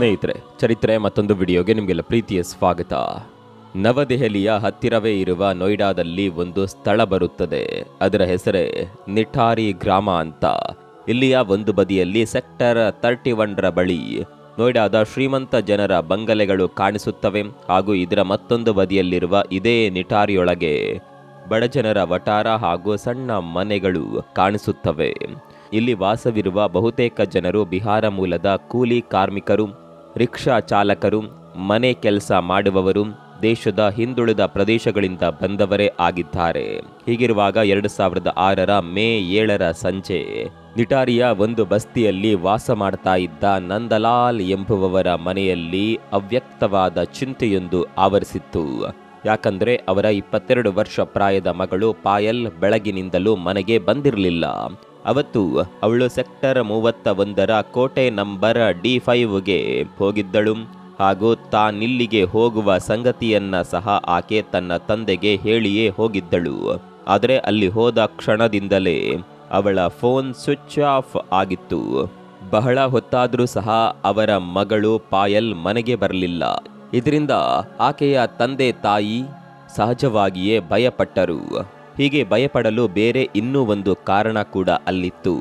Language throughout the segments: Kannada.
ಸ್ನೇಹಿತರೆ, ಚರಿತ್ರೆ ಮತ್ತೊಂದು ವಿಡಿಯೋಗೆ ನಿಮಗೆಲ್ಲ ಪ್ರೀತಿಯ ಸ್ವಾಗತ. ನವದೆಹಲಿಯ ಹತ್ತಿರವೇ ಇರುವ ನೋಯ್ಡಾದಲ್ಲಿ ಒಂದು ಸ್ಥಳ ಬರುತ್ತದೆ. ಅದರ ಹೆಸರೇ ನಿಠಾರಿ ಗ್ರಾಮ ಅಂತ. ಇಲ್ಲಿಯ ಒಂದು ಬದಿಯಲ್ಲಿ ಸೆಕ್ಟರ್ 31ರ ಬಳಿ ನೋಯ್ಡಾದ ಶ್ರೀಮಂತ ಜನರ ಬಂಗಲೆಗಳು ಕಾಣಿಸುತ್ತವೆ. ಹಾಗೂ ಇದರ ಮತ್ತೊಂದು ಬದಿಯಲ್ಲಿರುವ ಇದೇ ನಿಠಾರಿಯೊಳಗೆ ಬಡಜನರ ವಟಾರ ಹಾಗೂ ಸಣ್ಣ ಮನೆಗಳು ಕಾಣಿಸುತ್ತವೆ. ಇಲ್ಲಿ ವಾಸವಿರುವ ಬಹುತೇಕ ಜನರು ಬಿಹಾರ ಮೂಲದ ಕೂಲಿ ಕಾರ್ಮಿಕರು, ರಿಕ್ಷಾ ಚಾಲಕರು, ಮನೆ ಕೆಲಸ ಮಾಡುವವರು, ದೇಶದ ಹಿಂದುಳಿದ ಪ್ರದೇಶಗಳಿಂದ ಬಂದವರೇ ಆಗಿದ್ದಾರೆ. ಹೀಗಿರುವಾಗ 2006ರ ಮೇ 7ರ ಸಂಜೆ ನಿಠಾರಿಯ ಒಂದು ಬಸ್ತಿಯಲ್ಲಿ ವಾಸ ಮಾಡ್ತಾ ಇದ್ದ ನಂದಲಾಲ್ ಎಂಬುವವರ ಮನೆಯಲ್ಲಿ ಅವ್ಯಕ್ತವಾದ ಚಿಂತೆಯೊಂದು ಆವರಿಸಿತ್ತು. ಯಾಕಂದ್ರೆ ಅವರ 22 ವರ್ಷ ಪ್ರಾಯದ ಮಗಳು ಪಾಯಲ್ ಬೆಳಗಿನಿಂದಲೂ ಮನೆಗೆ ಬಂದಿರಲಿಲ್ಲ. ಅವತ್ತು ಅವಳು ಸೆಕ್ಟರ್ 31ರ ಕೋಟೆ ನಂಬರ್ D5ಗೆ ಹೋಗಿದ್ದಳು. ಹಾಗೂ ತಾನಿಲ್ಲಿಗೆ ಹೋಗುವ ಸಂಗತಿಯನ್ನ ಸಹ ಆಕೆ ತನ್ನ ತಂದೆಗೆ ಹೇಳಿಯೇ ಹೋಗಿದ್ದಳು. ಆದರೆ ಅಲ್ಲಿ ಹೋದ ಕ್ಷಣದಿಂದಲೇ ಅವಳ ಫೋನ್ ಸ್ವಿಚ್ ಆಫ್ ಆಗಿತ್ತು. ಬಹಳ ಹೊತ್ತಾದರೂ ಸಹ ಅವರ ಮಗಳು ಪಾಯಲ್ ಮನೆಗೆ ಬರಲಿಲ್ಲ. ಇದರಿಂದ ಆಕೆಯ ತಂದೆ ತಾಯಿ ಸಹಜವಾಗಿಯೇ ಭಯಪಟ್ಟರು. ಹೀಗೆ ಭಯಪಡಲು ಬೇರೆ ಇನ್ನೂ ಒಂದು ಕಾರಣ ಕೂಡ ಅಲ್ಲಿತ್ತು.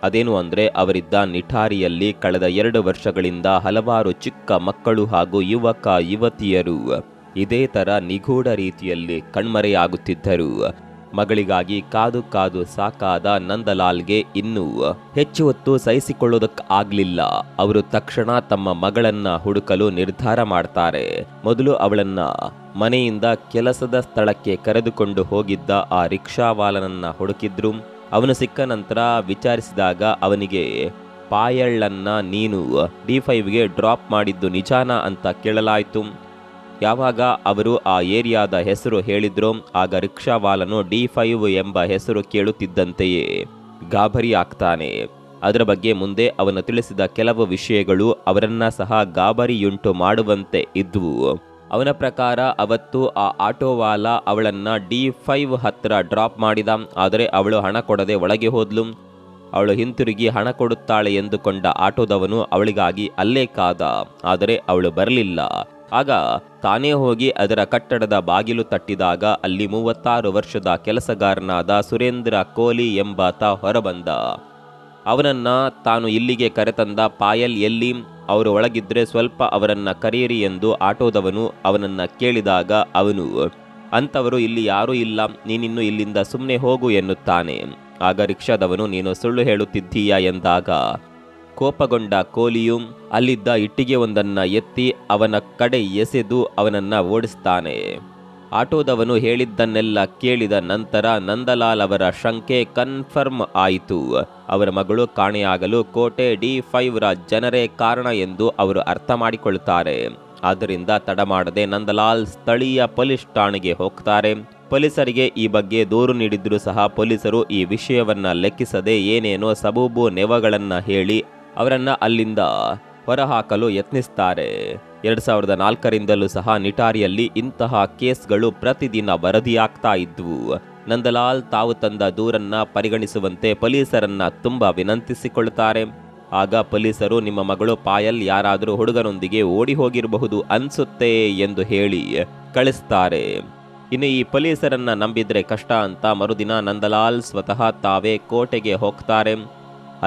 ಅದೇನು ಅಂದ್ರೆ, ಅವರಿದ್ದ ನಿಠಾರಿಯಲ್ಲಿ ಕಳೆದ 2 ವರ್ಷಗಳಿಂದ ಹಲವಾರು ಚಿಕ್ಕ ಮಕ್ಕಳು ಹಾಗೂ ಯುವಕ ಯುವತಿಯರು ಇದೇ ತರ ನಿಗೂಢ ರೀತಿಯಲ್ಲಿ ಕಣ್ಮರೆಯಾಗುತ್ತಿದ್ದರು. ಮಗಳಿಗಾಗಿ ಕಾದು ಕಾದು ಸಾಕಾದ ನಂದಲಾಲ್ಗೆ ಇನ್ನೂ ಹೆಚ್ಚು ಹೊತ್ತು ಸಹಿಸಿಕೊಳ್ಳೋದಕ್ಕಾಗ್ಲಿಲ್ಲ. ಅವರು ತಕ್ಷಣ ತಮ್ಮ ಮಗಳನ್ನ ಹುಡುಕಲು ನಿರ್ಧಾರ ಮಾಡ್ತಾರೆ. ಮೊದಲು ಅವಳನ್ನ ಮನೆಯಿಂದ ಕೆಲಸದ ಸ್ಥಳಕ್ಕೆ ಕರೆದುಕೊಂಡು ಹೋಗಿದ್ದ ಆ ರಿಕ್ಷಾವಾಲನನ್ನ ಹುಡುಕಿದ್ರು. ಅವನು ಸಿಕ್ಕ ನಂತರ ವಿಚಾರಿಸಿದಾಗ ಅವನಿಗೆ ಪಾಯಳ್ಳನ್ನ ನೀನು D5ಗೆ ಡ್ರಾಪ್ ಮಾಡಿದ್ದು ನಿಜಾನಾ ಅಂತ ಕೇಳಲಾಯಿತು. ಯಾವಾಗ ಅವರು ಆ ಏರಿಯಾದ ಹೆಸರು ಹೇಳಿದ್ರೋ ಆಗ ರಿಕ್ಷಾವಾಲನು D5 ಎಂಬ ಹೆಸರು ಕೇಳುತ್ತಿದ್ದಂತೆಯೇ ಗಾಬರಿ ಆಗ್ತಾನೆ. ಅದರ ಬಗ್ಗೆ ಮುಂದೆ ಅವನು ತಿಳಿಸಿದ ಕೆಲವು ವಿಷಯಗಳು ಅವರನ್ನ ಸಹ ಗಾಬರಿಯುಂಟು ಮಾಡುವಂತೆ ಇದ್ವು. ಅವನ ಪ್ರಕಾರ ಅವತ್ತು ಆ ಆಟೋವಾಲ ಅವಳನ್ನ D5 ಹತ್ರ ಡ್ರಾಪ್ ಮಾಡಿದ. ಆದರೆ ಅವಳು ಹಣ ಕೊಡದೆ ಒಳಗೆ ಹೋದ್ಲು. ಅವಳು ಹಿಂತಿರುಗಿ ಹಣ ಕೊಡುತ್ತಾಳೆ ಎಂದುಕೊಂಡ ಆಟೋದವನು ಅವಳಿಗಾಗಿ ಅಲ್ಲೇ ಕಾದ. ಆದರೆ ಅವಳು ಬರಲಿಲ್ಲ. ಆಗ ತಾನೇ ಹೋಗಿ ಅದರ ಕಟ್ಟಡದ ಬಾಗಿಲು ತಟ್ಟಿದಾಗ ಅಲ್ಲಿ 36 ವರ್ಷದ ಕೆಲಸಗಾರನಾದ ಸುರೇಂದ್ರ ಕೋಲಿ ಎಂಬಾತ ಹೊರಬಂದ. ಅವನನ್ನ ತಾನು ಇಲ್ಲಿಗೆ ಕರೆತಂದ ಪಾಯಲ್ ಎಲ್ಲಿ, ಅವರು ಒಳಗಿದ್ರೆ ಸ್ವಲ್ಪ ಅವರನ್ನ ಕರೆಯಿರಿ ಎಂದು ಆಟೋದವನು ಅವನನ್ನ ಕೇಳಿದಾಗ ಅವನು ಅಂಥವರು ಇಲ್ಲಿ ಯಾರೂ ಇಲ್ಲ, ನೀನಿನ್ನು ಇಲ್ಲಿಂದ ಸುಮ್ಮನೆ ಹೋಗು ಎನ್ನುತ್ತಾನೆ. ಆಗ ರಿಕ್ಷಾದವನು ನೀನು ಸುಳ್ಳು ಹೇಳುತ್ತಿದ್ದೀಯಾ ಎಂದಾಗ ಕೋಪಗೊಂಡ ಕೋಲಿಯು ಅಲ್ಲಿದ್ದ ಇಟ್ಟಿಗೆ ಒಂದನ್ನ ಎತ್ತಿ ಅವನ ಕಡೆ ಎಸೆದು ಅವನನ್ನ ಓಡಿಸ್ತಾನೆ. ಆಟೋದವನು ಹೇಳಿದ್ದನ್ನೆಲ್ಲ ಕೇಳಿದ ನಂತರ ನಂದಲಾಲ್ ಅವರ ಶಂಕೆ ಕನ್ಫರ್ಮ್ ಆಯಿತು. ಅವರ ಮಗಳು ಕಾಣೆಯಾಗಲು ಕೋಟೆ D5ರ ಜನರೇ ಕಾರಣ ಎಂದು ಅವರು ಅರ್ಥ ಮಾಡಿಕೊಳ್ತಾರೆ. ಆದ್ದರಿಂದ ತಡ ಮಾಡದೆ ನಂದಲಾಲ್ ಸ್ಥಳೀಯ ಪೊಲೀಸ್ ಠಾಣೆಗೆ ಹೋಗ್ತಾರೆ. ಪೊಲೀಸರಿಗೆ ಈ ಬಗ್ಗೆ ದೂರು ನೀಡಿದ್ರೂ ಸಹ ಪೊಲೀಸರು ಈ ವಿಷಯವನ್ನ ಲೆಕ್ಕಿಸದೆ ಏನೇನೋ ಸಬೂಬು ನೆವಗಳನ್ನ ಹೇಳಿ ಅವರನ್ನ ಅಲ್ಲಿಂದ ಹೊರಹಾಕಲು ಯತ್ನಿಸ್ತಾರೆ. 2004ರಿಂದಲೂ ಸಹ ನಿಠಾರಿಯಲ್ಲಿ ಇಂತಹ ಕೇಸ್ಗಳು ಪ್ರತಿದಿನ ವರದಿಯಾಗ್ತಾ ಇದ್ವು. ನಂದಲಾಲ್ ತಾವು ತಂದ ದೂರನ್ನ ಪರಿಗಣಿಸುವಂತೆ ಪೊಲೀಸರನ್ನ ತುಂಬಾ ವಿನಂತಿಸಿಕೊಳ್ತಾರೆ. ಆಗ ಪೊಲೀಸರು ನಿಮ್ಮ ಮಗಳು ಪಾಯಲ್ ಯಾರಾದರೂ ಹುಡುಗನೊಂದಿಗೆ ಓಡಿ ಹೋಗಿರಬಹುದು ಅನ್ಸುತ್ತೆ ಎಂದು ಹೇಳಿ ಕಳಿಸ್ತಾರೆ. ಇನ್ನು ಈ ಪೊಲೀಸರನ್ನ ನಂಬಿದ್ರೆ ಕಷ್ಟ ಅಂತ ಮರುದಿನ ನಂದಲಾಲ್ ಸ್ವತಃ ತಾವೇ ಕೋಟೆಗೆ ಹೋಗ್ತಾರೆ.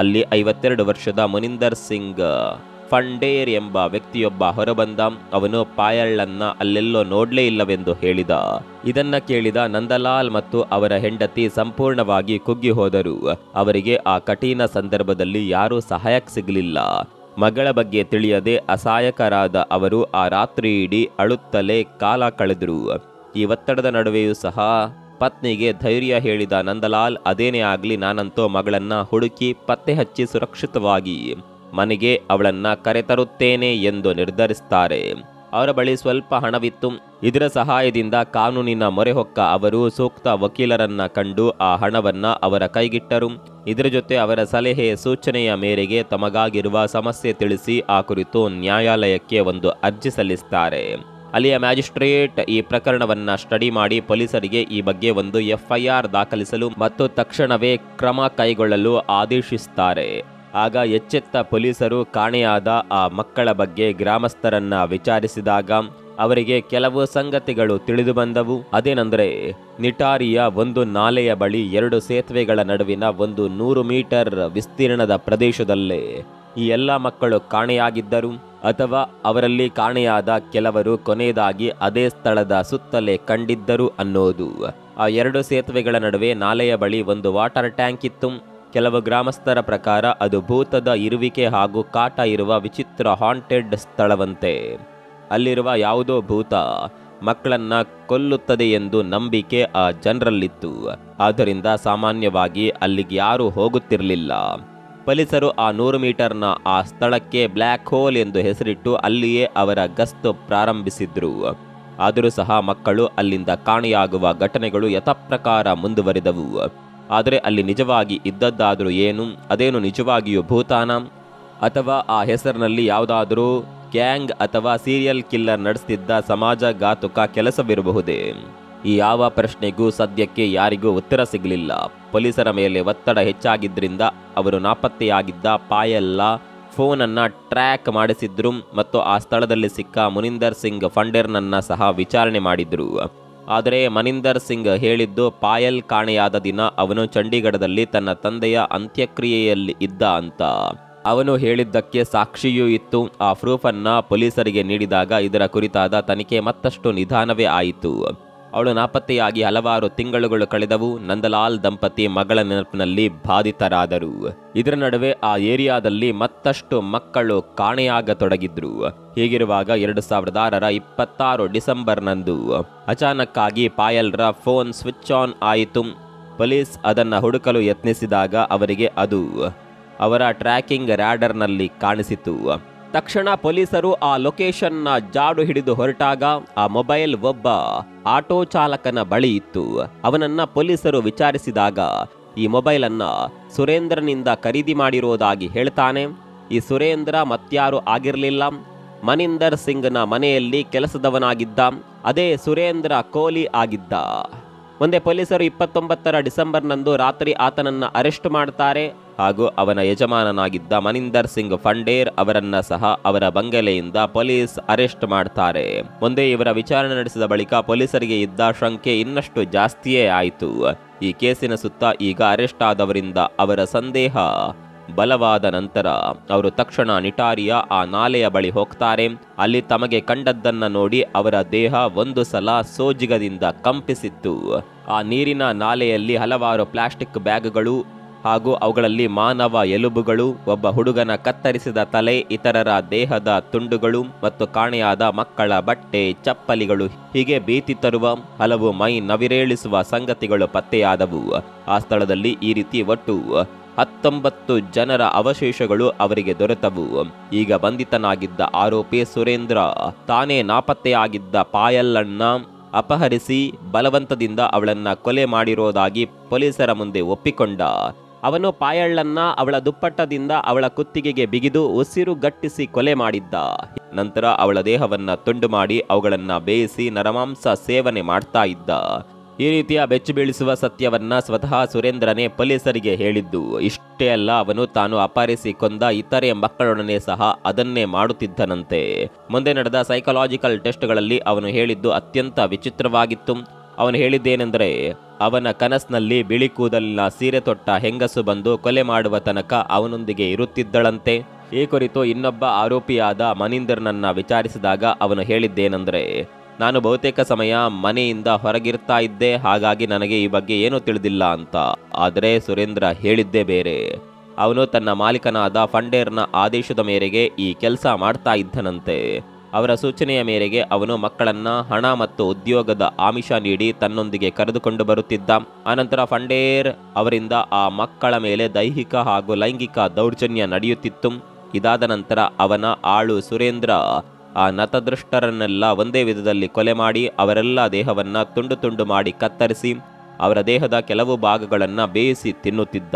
ಅಲ್ಲಿ 52 ವರ್ಷದ ಮುನಿಂದರ್ ಸಿಂಗ್ ಫಂಡೇರ್ ಎಂಬ ವ್ಯಕ್ತಿಯೊಬ್ಬ ಹೊರಬಂದ. ಅವನು ಪಾಯಳ್ಳನ್ನ ಅಲ್ಲೆಲ್ಲೋ ನೋಡ್ಲೇ ಇಲ್ಲವೆಂದು ಹೇಳಿದ. ಇದನ್ನ ಕೇಳಿದ ನಂದಲಾಲ್ ಮತ್ತು ಅವರ ಹೆಂಡತಿ ಸಂಪೂರ್ಣವಾಗಿ ಕುಗ್ಗಿ ಹೋದರು. ಅವರಿಗೆ ಆ ಕಠಿಣ ಸಂದರ್ಭದಲ್ಲಿ ಯಾರೂ ಸಹಾಯಕ್ಕೆ ಸಿಗಲಿಲ್ಲ. ಮಗಳ ಬಗ್ಗೆ ತಿಳಿಯದೆ ಅಸಹಾಯಕರಾದ ಅವರು ಆ ರಾತ್ರಿ ಇಡೀ ಅಳುತ್ತಲೇ ಕಾಲ ಕಳೆದರು. ಈ ಒತ್ತಡದ ನಡುವೆಯೂ ಸಹ ಪತ್ನಿಗೆ ಧೈರ್ಯ ಹೇಳಿದ ನಂದಲಾಲ್ ಅದೇನೇ ಆಗ್ಲಿ ನಾನಂತೂ ಮಗಳನ್ನ ಹುಡುಕಿ ಪತ್ತೆ ಹಚ್ಚಿ ಸುರಕ್ಷಿತವಾಗಿ ಮನೆಗೆ ಅವಳನ್ನ ಕರೆತರುತ್ತೇನೆ ಎಂದು ನಿರ್ಧರಿಸ್ತಾರೆ. ಅವರ ಬಳಿ ಸ್ವಲ್ಪ ಹಣವಿತ್ತು. ಇದರ ಸಹಾಯದಿಂದ ಕಾನೂನಿನ ಮೊರೆ ಹೊಕ್ಕ ಅವರು ಸೂಕ್ತ ವಕೀಲರನ್ನ ಕಂಡು ಆ ಹಣವನ್ನ ಅವರ ಕೈಗಿಟ್ಟರು. ಇದರ ಜೊತೆ ಅವರ ಸಲಹೆ ಸೂಚನೆಯ ಮೇರೆಗೆ ತಮಗಾಗಿರುವ ಸಮಸ್ಯೆ ತಿಳಿಸಿ ಆ ಕುರಿತು ನ್ಯಾಯಾಲಯಕ್ಕೆ ಒಂದು ಅರ್ಜಿ ಸಲ್ಲಿಸ್ತಾರೆ. ಅಲ್ಲಿಯ ಮ್ಯಾಜಿಸ್ಟ್ರೇಟ್ ಈ ಪ್ರಕರಣವನ್ನ ಸ್ಟಡಿ ಮಾಡಿ ಪೊಲೀಸರಿಗೆ ಈ ಬಗ್ಗೆ ಒಂದು FIR ದಾಖಲಿಸಲು ಮತ್ತು ತಕ್ಷಣವೇ ಕ್ರಮ ಕೈಗೊಳ್ಳಲು ಆದೇಶಿಸುತ್ತಾರೆ. ಆಗ ಎಚ್ಚೆತ್ತ ಪೊಲೀಸರು ಕಾಣೆಯಾದ ಆ ಮಕ್ಕಳ ಬಗ್ಗೆ ಗ್ರಾಮಸ್ಥರನ್ನ ವಿಚಾರಿಸಿದಾಗ ಅವರಿಗೆ ಕೆಲವು ಸಂಗತಿಗಳು ತಿಳಿದು ಬಂದವು. ಅದೇನೆಂದರೆ, ನಿಟಾರಿಯ ಒಂದು ನಾಲೆಯ ಬಳಿ 2 ಸೇತುವೆಗಳ ನಡುವಿನ ಒಂದು 100 ಮೀಟರ್ ವಿಸ್ತೀರ್ಣದ ಪ್ರದೇಶದಲ್ಲೇ ಈ ಎಲ್ಲ ಮಕ್ಕಳು ಕಾಣೆಯಾಗಿದ್ದರು, ಅಥವಾ ಅವರಲ್ಲಿ ಕಾಣೆಯಾದ ಕೆಲವರು ಕೊನೆಯದಾಗಿ ಅದೇ ಸ್ಥಳದ ಸುತ್ತಲೇ ಕಂಡಿದ್ದರು ಅನ್ನೋದು. ಆ 2 ಸೇತುವೆಗಳ ನಡುವೆ ನಾಲೆಯ ಬಳಿ ಒಂದು ವಾಟರ್ ಟ್ಯಾಂಕ್ ಇತ್ತು. ಕೆಲವು ಗ್ರಾಮಸ್ಥರ ಪ್ರಕಾರ ಅದು ಭೂತದ ಇರುವಿಕೆ ಹಾಗೂ ಕಾಟ ಇರುವ ವಿಚಿತ್ರ ಹಾಂಟೆಡ್ ಸ್ಥಳವಂತೆ. ಅಲ್ಲಿರುವ ಯಾವುದೋ ಭೂತ ಮಕ್ಕಳನ್ನ ಕೊಲ್ಲುತ್ತದೆ ಎಂದು ನಂಬಿಕೆ ಆ ಜನರಲ್ಲಿತ್ತು. ಆದ್ದರಿಂದ ಸಾಮಾನ್ಯವಾಗಿ ಅಲ್ಲಿಗೆ ಯಾರೂ ಹೋಗುತ್ತಿರಲಿಲ್ಲ. ಪೊಲೀಸರು ಆ 100 ಮೀಟರ್ನ ಆ ಸ್ಥಳಕ್ಕೆ ಬ್ಲ್ಯಾಕ್ ಹೋಲ್ ಎಂದು ಹೆಸರಿಟ್ಟು ಅಲ್ಲಿಯೇ ಅವರ ಗಸ್ತು ಪ್ರಾರಂಭಿಸಿದ್ರು. ಆದರೂ ಸಹ ಮಕ್ಕಳು ಅಲ್ಲಿಂದ ಕಾಣೆಯಾಗುವ ಘಟನೆಗಳು ಯಥಾಪ್ರಕಾರ ಮುಂದುವರಿದವು. ಆದರೆ ಅಲ್ಲಿ ನಿಜವಾಗಿ ಇದ್ದದ್ದಾದರೂ ಏನು? ಅದೇನು ನಿಜವಾಗಿಯೂ ಭೂತಾನ? ಅಥವಾ ಆ ಹೆಸರಿನಲ್ಲಿ ಯಾವುದಾದರೂ ಗ್ಯಾಂಗ್ ಅಥವಾ ಸೀರಿಯಲ್ ಕಿಲ್ಲರ್ ನಡೆಸ್ತಿದ್ದ ಸಮಾಜಘಾತುಕ ಕೆಲಸವಿರಬಹುದೇ? ಈ ಯಾವ ಪ್ರಶ್ನೆಗೂ ಸದ್ಯಕ್ಕೆ ಯಾರಿಗೂ ಉತ್ತರ ಸಿಗಲಿಲ್ಲ. ಪೊಲೀಸರ ಮೇಲೆ ಒತ್ತಡ ಹೆಚ್ಚಾಗಿದ್ದರಿಂದ ಅವರು ನಾಪತ್ತೆಯಾಗಿದ್ದ ಪಾಯೆಲ್ಲ ಫೋನನ್ನು ಟ್ರ್ಯಾಕ್ ಮಾಡಿಸಿದ್ರು ಮತ್ತು ಆ ಸ್ಥಳದಲ್ಲಿ ಸಿಕ್ಕ ಮನಿಂದರ್ ಸಿಂಗ್ ಫಂಡೇರ್ನನ್ನ ಸಹ ವಿಚಾರಣೆ ಮಾಡಿದ್ರು. ಆದರೆ ಮನಿಂದರ್ ಸಿಂಗ್ ಹೇಳಿದ್ದು ಪಾಯಲ್ ಕಾಣೆಯಾದ ದಿನ ಅವನು ಚಂಡೀಗಢದಲ್ಲಿ ತನ್ನ ತಂದೆಯ ಅಂತ್ಯಕ್ರಿಯೆಯಲ್ಲಿ ಇದ್ದ ಅಂತ. ಅವನು ಹೇಳಿದ್ದಕ್ಕೆ ಸಾಕ್ಷಿಯೂ ಇತ್ತು. ಆ ಪ್ರೂಫನ್ನು ಪೊಲೀಸರಿಗೆ ನೀಡಿದಾಗ ಇದರ ಕುರಿತಾದ ತನಿಖೆ ಮತ್ತಷ್ಟು ನಿಧಾನವೇ ಆಯಿತು. ಅವಳು ನಾಪತ್ತೆಯಾಗಿ ಹಲವಾರು ತಿಂಗಳುಗಳು ಕಳೆದವು. ನಂದಲಾಲ್ ದಂಪತಿ ಮಗಳ ನೆನಪಿನಲ್ಲಿ ಬಾಧಿತರಾದರು. ಇದರ ನಡುವೆ ಆ ಏರಿಯಾದಲ್ಲಿ ಮತ್ತಷ್ಟು ಮಕ್ಕಳು ಕಾಣೆಯಾಗತೊಡಗಿದ್ರು. ಹೀಗಿರುವಾಗ 2006ರ 26 ಡಿಸೆಂಬರ್ನಂದು ಅಚಾನಕ್ಕಾಗಿ ಪಾಯಲ್ರ ಫೋನ್ ಸ್ವಿಚ್ ಆನ್ ಆಯಿತು. ಪೊಲೀಸ್ ಅದನ್ನು ಹುಡುಕಲು ಯತ್ನಿಸಿದಾಗ ಅವರಿಗೆ ಅದು ಅವರ ಟ್ರ್ಯಾಕಿಂಗ್ ರ್ಯಾಡರ್ನಲ್ಲಿ ಕಾಣಿಸಿತು. ತಕ್ಷಣ ಪೊಲೀಸರು ಆ ಲೊಕೇಶನ್ನ ಜಾಡು ಹಿಡಿದು ಹೊರಟಾಗ ಆ ಮೊಬೈಲ್ ಒಬ್ಬ ಆಟೋ ಚಾಲಕನ ಬಳಿ ಇತ್ತು. ಅವನನ್ನ ಪೊಲೀಸರು ವಿಚಾರಿಸಿದಾಗ ಈ ಮೊಬೈಲನ್ನ ಸುರೇಂದ್ರನಿಂದ ಖರೀದಿ ಮಾಡಿರೋದಾಗಿ ಹೇಳ್ತಾನೆ. ಈ ಸುರೇಂದ್ರ ಮತ್ಯಾರು ಆಗಿರಲಿಲ್ಲ, ಮನಿಂದರ್ ಸಿಂಗ್ನ ಮನೆಯಲ್ಲಿ ಕೆಲಸದವನಾಗಿದ್ದ ಅದೇ ಸುರೇಂದ್ರ ಕೋಲಿ ಆಗಿದ್ದ. ಮುಂದೆ ಪೊಲೀಸರು 29ರ ಡಿಸೆಂಬರ್ನಂದು ರಾತ್ರಿ ಆತನನ್ನ ಅರೆಸ್ಟ್ ಮಾಡ್ತಾರೆ ಹಾಗೂ ಅವನ ಯಜಮಾನನಾಗಿದ್ದ ಮನಿಂದರ್ ಸಿಂಗ್ ಫಂಡೇರ್ ಅವರನ್ನ ಸಹ ಅವರ ಬಂಗಲೆಯಿಂದ ಪೊಲೀಸ್ ಅರೆಸ್ಟ್ ಮಾಡ್ತಾರೆ. ಮುಂದೆ ಇವರ ವಿಚಾರಣೆ ನಡೆಸಿದ ಬಳಿಕ ಪೊಲೀಸರಿಗೆ ಇದ್ದ ಶಂಕೆ ಇನ್ನಷ್ಟು ಜಾಸ್ತಿಯೇ ಆಯಿತು. ಈ ಕೇಸಿನ ಸುತ್ತ ಈಗ ಅರೆಸ್ಟ್ ಆದವರಿಂದ ಅವರ ಸಂದೇಹ ಬಲವಾದ ನಂತರ ಅವರು ತಕ್ಷಣ ನಿಟಾರಿಯ ಆ ನಾಲೆಯ ಬಳಿ ಹೋಗ್ತಾರೆ. ಅಲ್ಲಿ ತಮಗೆ ಕಂಡದ್ದನ್ನ ನೋಡಿ ಅವರ ದೇಹ ಒಂದು ಸಲ ಸೋಜಿಗದಿಂದ ಕಂಪಿಸಿತ್ತು. ಆ ನೀರಿನ ನಾಲೆಯಲ್ಲಿ ಹಲವಾರು ಪ್ಲಾಸ್ಟಿಕ್ ಬ್ಯಾಗ್ಗಳು ಹಾಗೂ ಅವುಗಳಲ್ಲಿ ಮಾನವ ಎಲುಬುಗಳು, ಒಬ್ಬ ಹುಡುಗನ ಕತ್ತರಿಸಿದ ತಲೆ, ಇತರರ ದೇಹದ ತುಂಡುಗಳು ಮತ್ತು ಕಾಣೆಯಾದ ಮಕ್ಕಳ ಬಟ್ಟೆ, ಚಪ್ಪಲಿಗಳು, ಹೀಗೆ ಭೀತಿ ತರುವ ಹಲವು ಮೈ ನವಿರೇಳಿಸುವ ಸಂಗತಿಗಳು ಪತ್ತೆಯಾದವು. ಆ ಸ್ಥಳದಲ್ಲಿ ಈ ರೀತಿ ಒಟ್ಟು 19 ಜನರ ಅವಶೇಷಗಳು ಅವರಿಗೆ ದೊರೆತವು. ಈಗ ಬಂಧಿತನಾಗಿದ್ದ ಆರೋಪಿ ಸುರೇಂದ್ರ ತಾನೇ ನಾಪತ್ತೆಯಾಗಿದ್ದ ಪಾಯಲ್ಲನ್ನ ಅಪಹರಿಸಿ ಬಲವಂತದಿಂದ ಅವಳನ್ನ ಕೊಲೆ ಮಾಡಿರೋದಾಗಿ ಪೊಲೀಸರ ಮುಂದೆ ಒಪ್ಪಿಕೊಂಡ. ಅವನು ಪಾಯಳ್ಳನ್ನ ಅವಳ ದುಪ್ಪಟ್ಟದಿಂದ ಅವಳ ಕುತ್ತಿಗೆಗೆ ಬಿಗಿದು ಉಸಿರುಗಟ್ಟಿಸಿ ಕೊಲೆ ಮಾಡಿದ್ದ. ನಂತರ ಅವಳ ದೇಹವನ್ನ ತುಂಡು ಮಾಡಿ ಅವುಗಳನ್ನ ಬೇಯಿಸಿ ನರಮಾಂಸ ಸೇವನೆ ಮಾಡ್ತಾ ಇದ್ದ. ಈ ರೀತಿಯ ಬೆಚ್ಚಿ ಬೀಳಿಸುವ ಸತ್ಯವನ್ನ ಸ್ವತಃ ಸುರೇಂದ್ರನೇ ಪೊಲೀಸರಿಗೆ ಹೇಳಿದ್ದು. ಇಷ್ಟೇ ಅಲ್ಲ, ಅವನು ತಾನು ಅಪಹರಿಸಿ ಕೊಂದ ಇತರೆ ಮಕ್ಕಳೊಡನೆ ಸಹ ಅದನ್ನೇ ಮಾಡುತ್ತಿದ್ದನಂತೆ. ಮುಂದೆ ನಡೆದ ಸೈಕಲಾಜಿಕಲ್ ಟೆಸ್ಟ್ಗಳಲ್ಲಿ ಅವನು ಹೇಳಿದ್ದು ಅತ್ಯಂತ ವಿಚಿತ್ರವಾಗಿತ್ತು. ಅವನು ಹೇಳಿದ್ದೇನೆಂದರೆ, ಅವನ ಕನಸಿನಲ್ಲಿ ಬಿಳಿ ಕೂದಲಿನ ಸೀರೆ ತೊಟ್ಟ ಹೆಂಗಸು ಬಂದು ಕೊಲೆ ಮಾಡುವ ತನಕ ಅವನೊಂದಿಗೆ ಇರುತ್ತಿದ್ದಳಂತೆ. ಈ ಕುರಿತು ಇನ್ನೊಬ್ಬ ಆರೋಪಿಯಾದ ಮನಿಂದರ್ನನ್ನ ವಿಚಾರಿಸಿದಾಗ ಅವನು ಹೇಳಿದ್ದೇನೆಂದರೆ, ನಾನು ಬಹುತೇಕ ಸಮಯ ಮನೆಯಿಂದ ಹೊರಗಿರ್ತಾ ಇದ್ದೆ, ಹಾಗಾಗಿ ನನಗೆ ಈ ಬಗ್ಗೆ ಏನೂ ತಿಳಿದಿಲ್ಲ ಅಂತ. ಆದರೆ ಸುರೇಂದ್ರ ಹೇಳಿದ್ದೇ ಬೇರೆ. ಅವನು ತನ್ನ ಮಾಲೀಕನಾದ ಫಂಡೇರ್ನ ಆದೇಶದ ಮೇರೆಗೆ ಈ ಕೆಲಸ ಮಾಡ್ತಾ ಇದ್ದನಂತೆ. ಅವರ ಸೂಚನೆಯ ಮೇರೆಗೆ ಅವನು ಮಕ್ಕಳನ್ನ ಹಣ ಮತ್ತು ಉದ್ಯೋಗದ ಆಮಿಷ ನೀಡಿ ತನ್ನೊಂದಿಗೆ ಕರೆದುಕೊಂಡು ಬರುತ್ತಿದ್ದ. ಆನಂತರ ಫಂಡೇರ್ ಅವರಿಂದ ಆ ಮಕ್ಕಳ ಮೇಲೆ ದೈಹಿಕ ಹಾಗೂ ಲೈಂಗಿಕ ದೌರ್ಜನ್ಯ ನಡೆಯುತ್ತಿತ್ತು. ಇದಾದ ನಂತರ ಅವನ ಆಳು ಸುರೇಂದ್ರ ಆ ನತದೃಷ್ಟರನ್ನೆಲ್ಲ ಒಂದೇ ವಿಧದಲ್ಲಿ ಕೊಲೆ ಮಾಡಿ ಅವರೆಲ್ಲ ದೇಹವನ್ನ ತುಂಡು ತುಂಡು ಮಾಡಿ ಕತ್ತರಿಸಿ ಅವರ ದೇಹದ ಕೆಲವು ಭಾಗಗಳನ್ನು ಬೇಯಿಸಿ ತಿನ್ನುತ್ತಿದ್ದ.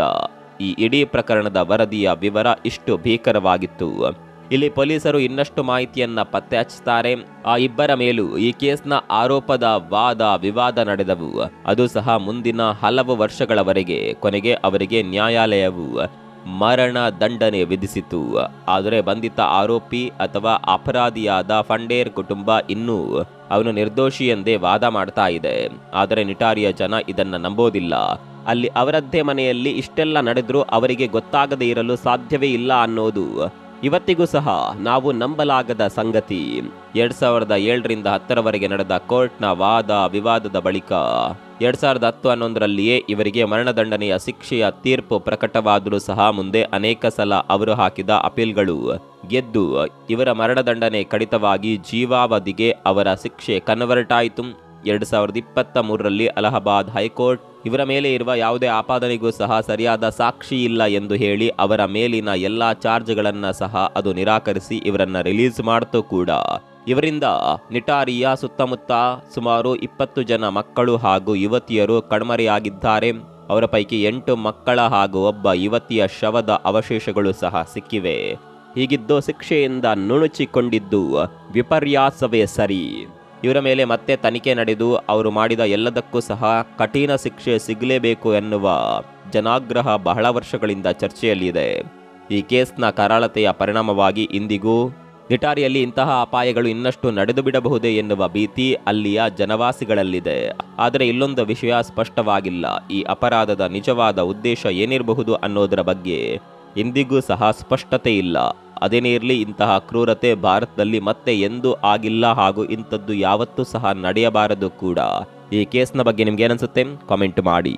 ಈ ಇಡೀ ಪ್ರಕರಣದ ವರದಿಯ ವಿವರ ಇಷ್ಟು ಭೀಕರವಾಗಿತ್ತು. ಇಲ್ಲಿ ಪೊಲೀಸರು ಇನ್ನಷ್ಟು ಮಾಹಿತಿಯನ್ನ ಪತ್ತೆ ಹಚ್ಚುತ್ತಾರೆ. ಆ ಇಬ್ಬರ ಮೇಲೂ ಈ ಕೇಸ್ನ ಆರೋಪದ ವಾದ ವಿವಾದ ನಡೆದವು. ಅದು ಸಹ ಮುಂದಿನ ಹಲವು ವರ್ಷಗಳವರೆಗೆ. ಕೊನೆಗೆ ಅವರಿಗೆ ನ್ಯಾಯಾಲಯವು ಮರಣ ದಂಡನೆ ವಿಧಿಸಿತು. ಆದರೆ ಬಂಧಿತ ಆರೋಪಿ ಅಥವಾ ಅಪರಾಧಿಯಾದ ಫಂಡೇರ್ ಕುಟುಂಬ ಇನ್ನೂ ಅವನು ನಿರ್ದೋಷಿ ಎಂದೇ ವಾದ ಮಾಡ್ತಾ ಇದೆ. ಆದರೆ ನಿಟಾರಿಯ ಜನ ಇದನ್ನ ನಂಬೋದಿಲ್ಲ. ಅಲ್ಲಿ ಅವರದ್ದೇ ಮನೆಯಲ್ಲಿ ಇಷ್ಟೆಲ್ಲ ನಡೆದ್ರೂ ಅವರಿಗೆ ಗೊತ್ತಾಗದೇ ಇರಲು ಸಾಧ್ಯವೇ ಇಲ್ಲ ಅನ್ನೋದು ಇವತ್ತಿಗೂ ಸಹ ನಾವು ನಂಬಲಾಗದ ಸಂಗತಿ. 2007ರಿಂದ 10ರವರೆಗೆ ನಡೆದ ಕೋರ್ಟ್ನ ವಾದ ವಿವಾದದ ಬಳಿಕ 2010-11ರಲ್ಲಿಯೇ ಇವರಿಗೆ ಮರಣದಂಡನೆಯ ಶಿಕ್ಷೆಯ ತೀರ್ಪು ಪ್ರಕಟವಾದರೂ ಸಹ ಮುಂದೆ ಅನೇಕ ಸಲ ಅವರು ಹಾಕಿದ ಅಪೀಲ್ಗಳು ಗೆದ್ದು ಇವರ ಮರಣದಂಡನೆ ಕಡಿತವಾಗಿ ಜೀವಾವಧಿಗೆ ಅವರ ಶಿಕ್ಷೆ ಕನ್ವರ್ಟ್ ಆಯಿತು. 2023ರಲ್ಲಿ ಅಲಹಾಬಾದ್ ಹೈಕೋರ್ಟ್ ಇವರ ಮೇಲೆ ಇರುವ ಯಾವುದೇ ಆಪಾದನೆಗೂ ಸಹ ಸರಿಯಾದ ಸಾಕ್ಷಿ ಇಲ್ಲ ಎಂದು ಹೇಳಿ ಅವರ ಮೇಲಿನ ಎಲ್ಲಾ ಚಾರ್ಜ್ಗಳನ್ನ ಸಹ ಅದು ನಿರಾಕರಿಸಿ ಇವರನ್ನ ರಿಲೀಸ್ ಮಾಡ್ತು ಕೂಡ. ಇವರಿಂದ ನಿಟಾರಿಯ ಸುತ್ತಮುತ್ತ ಸುಮಾರು 20 ಜನ ಮಕ್ಕಳು ಹಾಗೂ ಯುವತಿಯರು ಕಣ್ಮರೆಯಾಗಿದ್ದಾರೆ. ಅವರ ಪೈಕಿ 8 ಮಕ್ಕಳ ಹಾಗೂ ಒಬ್ಬ ಯುವತಿಯ ಶವದ ಅವಶೇಷಗಳು ಸಹ ಸಿಕ್ಕಿವೆ. ಹೀಗಿದ್ದು ಶಿಕ್ಷೆಯಿಂದ ನುಣುಚಿಕೊಂಡಿದ್ದು ವಿಪರ್ಯಾಸವೇ ಸರಿ. ಇವರ ಮೇಲೆ ಮತ್ತೆ ತನಿಖೆ ನಡೆದು ಅವರು ಮಾಡಿದ ಎಲ್ಲದಕ್ಕೂ ಸಹ ಕಠಿಣ ಶಿಕ್ಷೆ ಸಿಗಲೇಬೇಕು ಎನ್ನುವ ಜನಾಗ್ರಹ ಬಹಳ ವರ್ಷಗಳಿಂದ ಚರ್ಚೆಯಲ್ಲಿದೆ. ಈ ಕೇಸ್ನ ಕರಾಳತೆಯ ಪರಿಣಾಮವಾಗಿ ಇಂದಿಗೂ ನಿಟಾರಿಯಲ್ಲಿ ಇಂತಹ ಅಪಾಯಗಳು ಇನ್ನಷ್ಟು ನಡೆದು ಬಿಡಬಹುದೇ ಎನ್ನುವ ಭೀತಿ ಅಲ್ಲಿಯ ಜನವಾಸಿಗಳಲ್ಲಿದೆ. ಆದರೆ ಇಲ್ಲೊಂದು ವಿಷಯ ಸ್ಪಷ್ಟವಾಗಿಲ್ಲ. ಈ ಅಪರಾಧದ ನಿಜವಾದ ಉದ್ದೇಶ ಏನಿರಬಹುದು ಅನ್ನೋದರ ಬಗ್ಗೆ ಇಂದಿಗೂ ಸಹ ಸ್ಪಷ್ಟತೆ ಇಲ್ಲ. ಅದೇನೇ ಇರಲಿ, ಇಂತಹ ಕ್ರೂರತೆ ಭಾರತದಲ್ಲಿ ಮತ್ತೆ ಎಂದೂ ಆಗಿಲ್ಲ ಹಾಗೂ ಇಂಥದ್ದು ಯಾವತ್ತೂ ಸಹ ನಡೆಯಬಾರದು ಕೂಡ. ಈ ಕೇಸ್ನ ಬಗ್ಗೆ ನಿಮ್ಗೆ ಏನನ್ಸುತ್ತೆ ಕಾಮೆಂಟ್ ಮಾಡಿ.